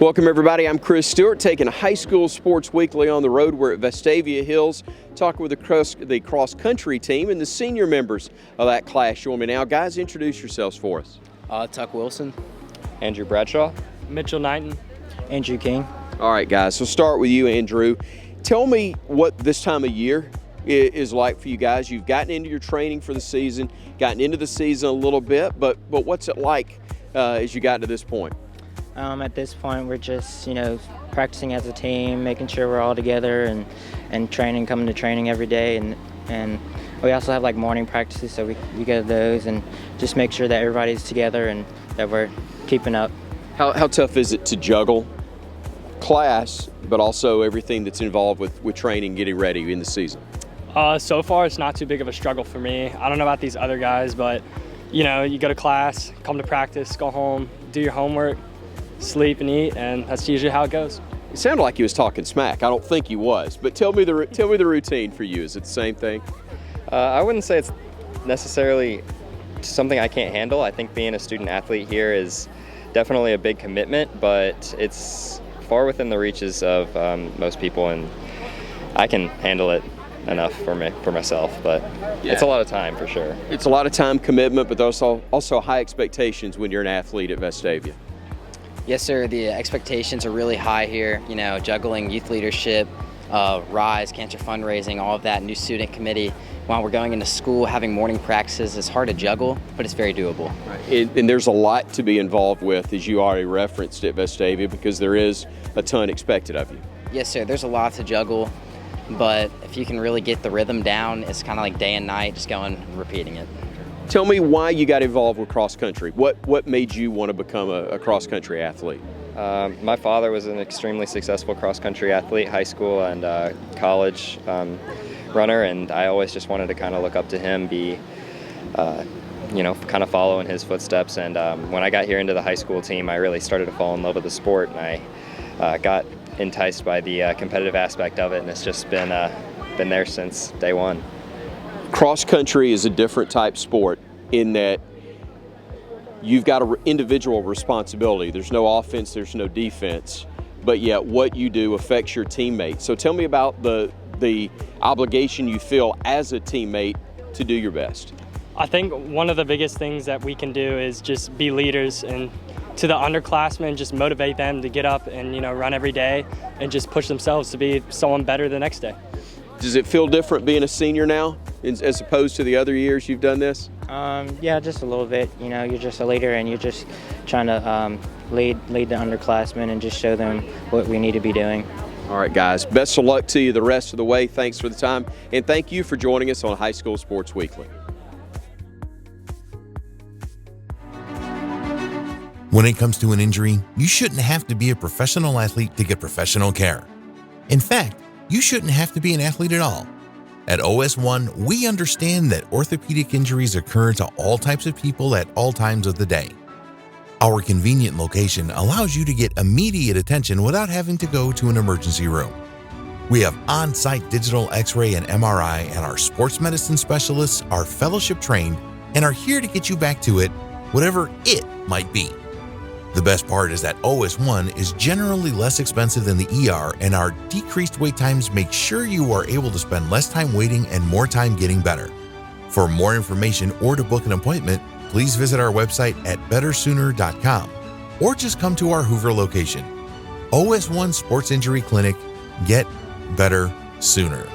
Welcome everybody, I'm Chris Stewart taking High School Sports Weekly on the road. We're at Vestavia Hills talking with the cross-country team and the senior members of that class. Join me now. Guys, introduce yourselves for us. Tuck Wilson. Andrew Bradshaw. Mitchell Knighton. Andrew King. All right guys, so start with you, Andrew. Tell me what this time of year is like for you guys. You've gotten into your training for the season, gotten into the season a little bit, but what's it like as you got to this point? At this point, we're just, practicing as a team, making sure we're all together and training, coming to training every day. And we also have like morning practices, so we go to those and just make sure that everybody's together and that we're keeping up. How tough is it to juggle class, but also everything that's involved with training, getting ready in the season? So far, it's not too big of a struggle for me. I don't know about these other guys, but, you go to class, come to practice, go home, do your homework, sleep and eat, and that's usually how it goes. It sounded like he was talking smack. I don't think he was, but tell me the routine for you. Is it the same thing? I wouldn't say it's necessarily something I can't handle. I think being a student athlete here is definitely a big commitment, but it's far within the reaches of most people, and I can handle it enough for myself, but yeah. It's a lot of time for sure. It's a lot of time commitment, but there's also high expectations when you're an athlete at Vestavia. Yes, sir. The expectations are really high here. Juggling youth leadership, RISE, cancer fundraising, all of that, new student committee. While we're going into school, having morning practices is hard to juggle, but it's very doable. Right. And there's a lot to be involved with, as you already referenced at Vestavia, because there is a ton expected of you. Yes, sir. There's a lot to juggle, but if you can really get the rhythm down, it's kind of like day and night, just going and repeating it. Tell me why you got involved with cross country. What made you want to become a cross country athlete? My father was an extremely successful cross country athlete, high school and college runner, and I always just wanted to kind of look up to him, be, kind of follow in his footsteps. And when I got here into the high school team, I really started to fall in love with the sport, and I got enticed by the competitive aspect of it, and it's just been there since day one. Cross country is a different type sport in that you've got an individual responsibility. There's no offense, there's no defense, but yet what you do affects your teammates. So tell me about the obligation you feel as a teammate to do your best. I think one of the biggest things that we can do is just be leaders, and to the underclassmen, just motivate them to get up and run every day and just push themselves to be someone better the next day. Does it feel different being a senior now as opposed to the other years you've done this? Yeah, just a little bit. You're just a leader, and you're just trying to lead the underclassmen and just show them what we need to be doing. All right, guys. Best of luck to you the rest of the way. Thanks for the time, and thank you for joining us on High School Sports Weekly. When it comes to an injury, you shouldn't have to be a professional athlete to get professional care. In fact, you shouldn't have to be an athlete at all. At OS1, we understand that orthopedic injuries occur to all types of people at all times of the day. Our convenient location allows you to get immediate attention without having to go to an emergency room. We have on-site digital X-ray and MRI, and our sports medicine specialists are fellowship trained and are here to get you back to it, whatever it might be. The best part is that OS1 is generally less expensive than the ER, and our decreased wait times make sure you are able to spend less time waiting and more time getting better. For more information or to book an appointment, please visit our website at bettersooner.com or just come to our Hoover location. OS1 Sports Injury Clinic. Get better sooner.